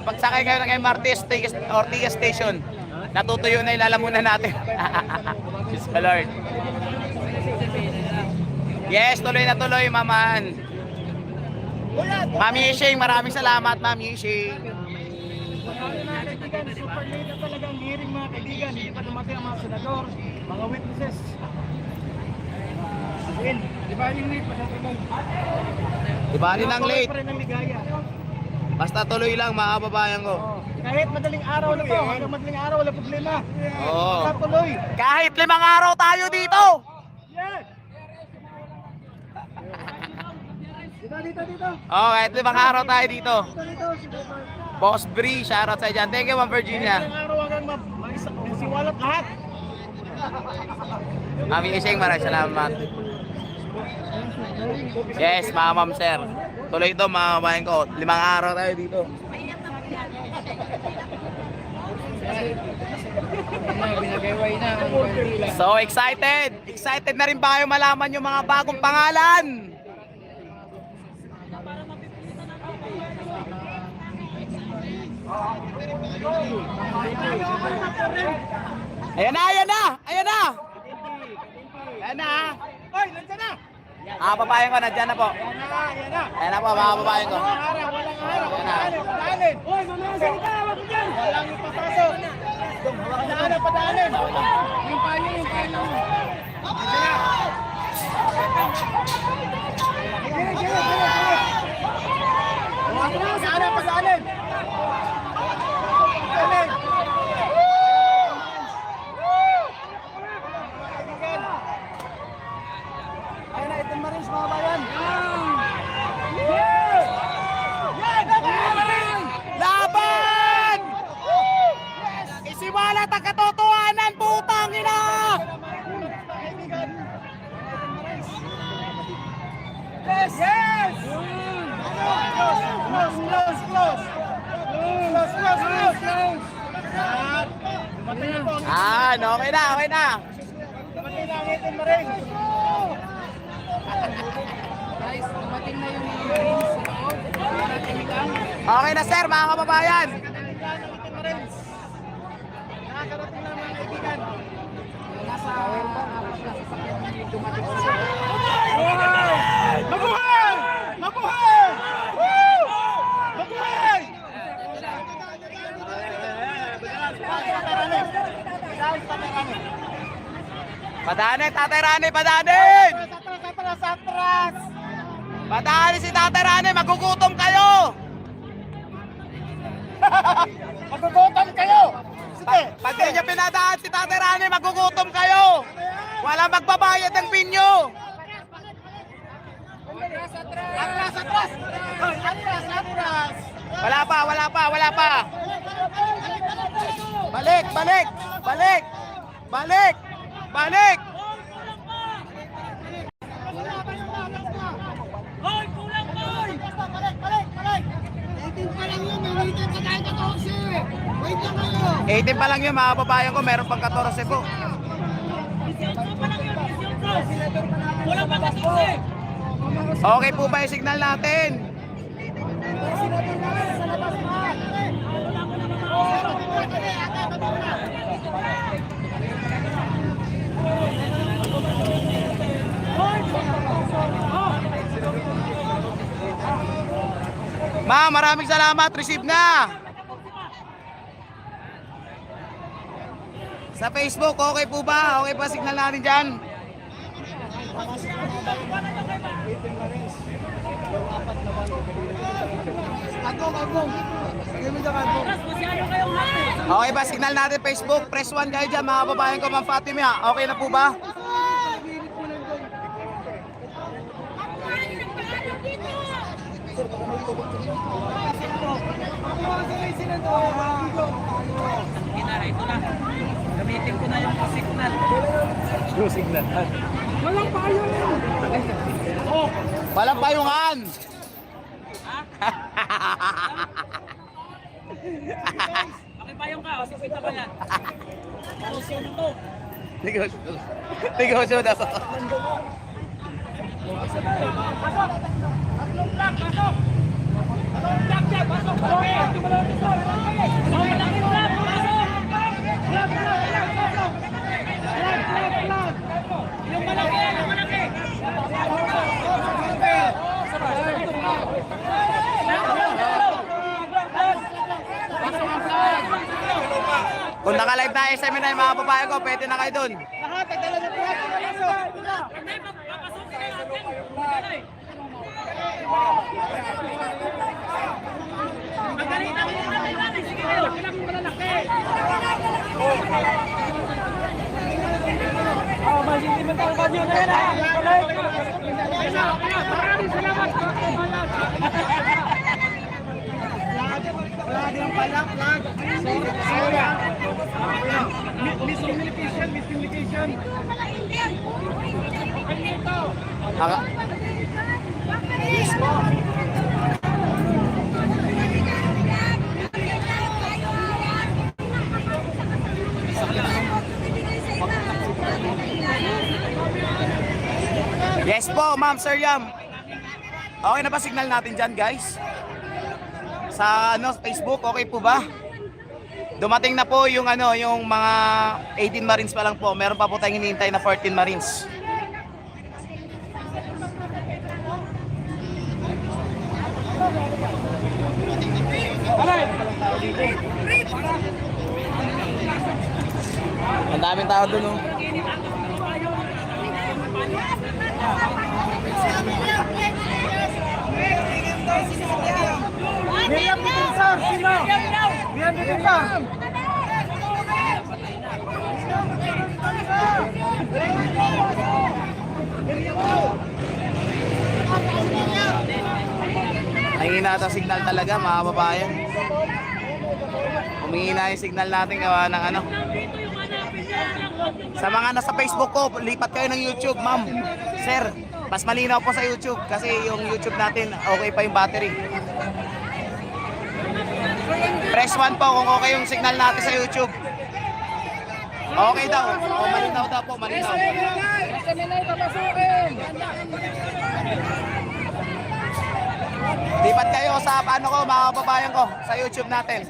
Pagsakay kayo ng MRT Ortigas Station, natutuyo na yung lalamunan natin. Diyos ka Lord. Yes, tuloy na tuloy, Maman. Mami Ishing, maraming salamat, Mami Ishing. Super late na talagang hearing mga kaibigan. Hindi pa dumating ang mga senador, mga witnesses. Di ba yung late? Di ba rin ang late? Pa rin ang ligaya. Basta tuloy lang, mga kababayan ko. Kahit madaling araw na to, hanggang madaling araw, wala problema. Oo. Basta tuloy. Kahit 5 araw tayo dito. Yes! Dito. Oh, kahit 5 araw tayo dito. Dito. Boss Bree, shoutout sa dyan. Thank you, Ma'am Virginia. Madaling araw hanggang magsiwalat lahat. Mami Ishing, maraming salamat. Yes, mga ma'am sir. Tuloy ito mga kabayan ko. 5 araw tayo dito. So excited! Excited na rin ba kayo malaman yung mga bagong pangalan? Ayan na, ayan na! Ayan na! Ayan na! Oy, nandiyan na! Papayan ko, nandiyan na po. Ayan na! Ayan na po, mga kababayan ko. Walang harap! Ayan na. Padaanin! Oy, salita! Wag dyan! Walang ipapasok! Padaanin! Yung payo! Nandiyan na! Padaanin! Ayun na, itin Marines mga bayan! Laban! Isiwalat ang katotohanan, putang ina! Yes! Yes! Close! Okay na, okay na. Dumating na ang itin Marines! Guys, dumating na yung mga Marines sa loob. Okay na sir, mga kababayan. Nakakarating lang mga kaibigan! Nasa dumating sa Mabuhay! Mabuhay! Woo! Mabuhay! Padanin, Tatay Rani, padanin! Atras! Padanin si Tatay Rani, magugutom kayo! Magugutom kayo! Sige! Pag di niya pinadaan si Tatay Rani, magugutom kayo! Wala magbabayad ng pinyo! Atras! Hoy, atras! Wala pa! Balik! Hoy, kulang boy! Balik! 18 pa lang yun, may waiting pa tayo 14! Wait lang kayo! 18 pa lang yun, mga kababayan ko, meron pang 14 po. 18 pa lang yun, 18! Wala pa 14! Okay po ba yung signal natin? Ma'am, maraming salamat. Receive na. Sa Facebook, okay po ba? Okay pa signal natin dyan? Okay ba signal natin Facebook? Press 1 kayo dyan mga babaeng ko, Ma'am Fatima. Okay na po ba? Ito na. Gamitin ko na yung signal. True signal. Walang payong! Walang payungan. Pakipayong ka, o sisita ka yan. Negosyo mo to. Negosyo na. Pasok! Tatlong block, pasok! Tatlong block dyan, pasok! Okay, tumulong ito! naka-live na SM9 mga babae ko, pwede na kayo dun. Lahat, tagdala na po. Maraming salamat. Lagi ang palak, lag. Sorry. Miscommunication. Yes po, Ma'am Sir Yam. Okay na ba signal natin dyan, guys? Sa Facebook, okay po ba? Dumating na po yung yung mga 18 Marines pa lang po. Meron pa po tayong hinihintay na 14 Marines. Ang daming tao dun, oh. William Defensor, sino? William Defensor. Nahihina ata signal talaga, mga babayan. Humihina yung signal natin gawa ng Sa mga nasa Facebook ko, lipat kayo ng YouTube, ma'am. Sir, mas malinaw po sa YouTube kasi yung YouTube natin, okay pa yung battery. Press 1 po kung okay yung signal natin sa YouTube. Okay daw. O, malinaw daw po, malinaw. Lipat kayo sa ko, mga kababayan ko, sa YouTube natin.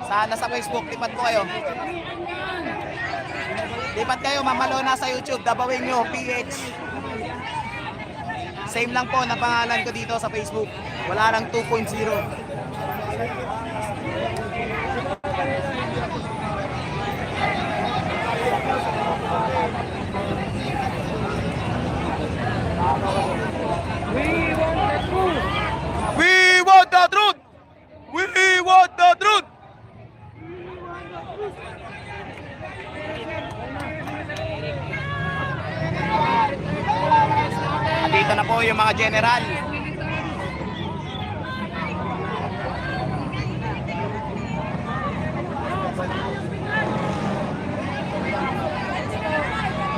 Nasa Facebook, lipat po kayo. Lipat kayo, mamalo na sa YouTube, Dabawin nyo, PH. Same lang po na pangalan ko dito sa Facebook. Wala nang 2.0. We want the truth! We want the truth! Andito na po yung mga general.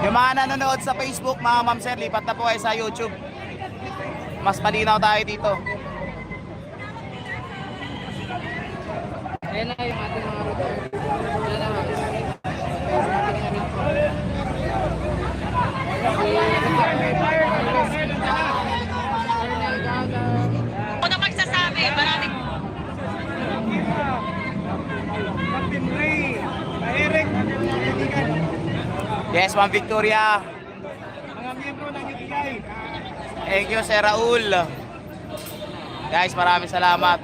Yung mga nanonood sa Facebook, mga ma'am sir, lipat na po kayo sa YouTube. Mas malinaw tayo dito. Ayan na yung ating mga rotor. Ayan na. Ako na magsasabi, maraming Captain Ray, Eric, Yes, Ma'am Victoria. mga miyembro ng UTI. Thank you, Sir Raul. Guys, maraming salamat.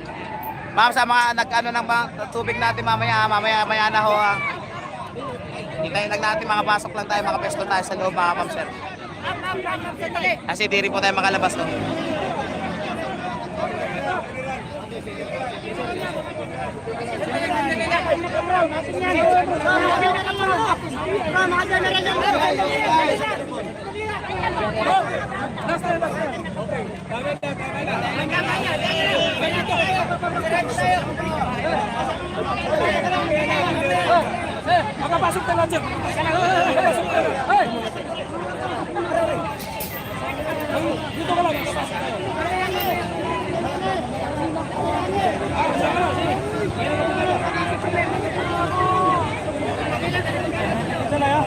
Ma'am, sa mga ng mga tubig natin mamaya na ho. Hintayin lang natin, mga pasok lang tayo, mga pesto tayo sa loob, mga ma'am, sir. Kasi di rin po tayo makalabas, no? Makapasok tayo lang, sir. Dito ka lang. Ito na yan.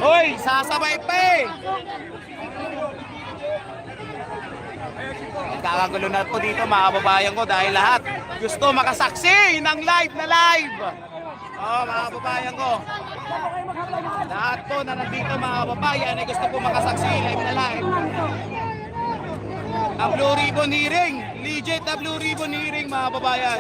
Hoy, sasabay pa eh! Kakagulo na po dito mga kababayan ko dahil lahat gusto makasaksi ng live na live. Oh, mga kababayan ko. Lahat po na nandito mga kababayan ay gusto po makasaksi live na live. Ang Blue Ribbon Hearing, legit na Blue Ribbon Hearing mga kababayan.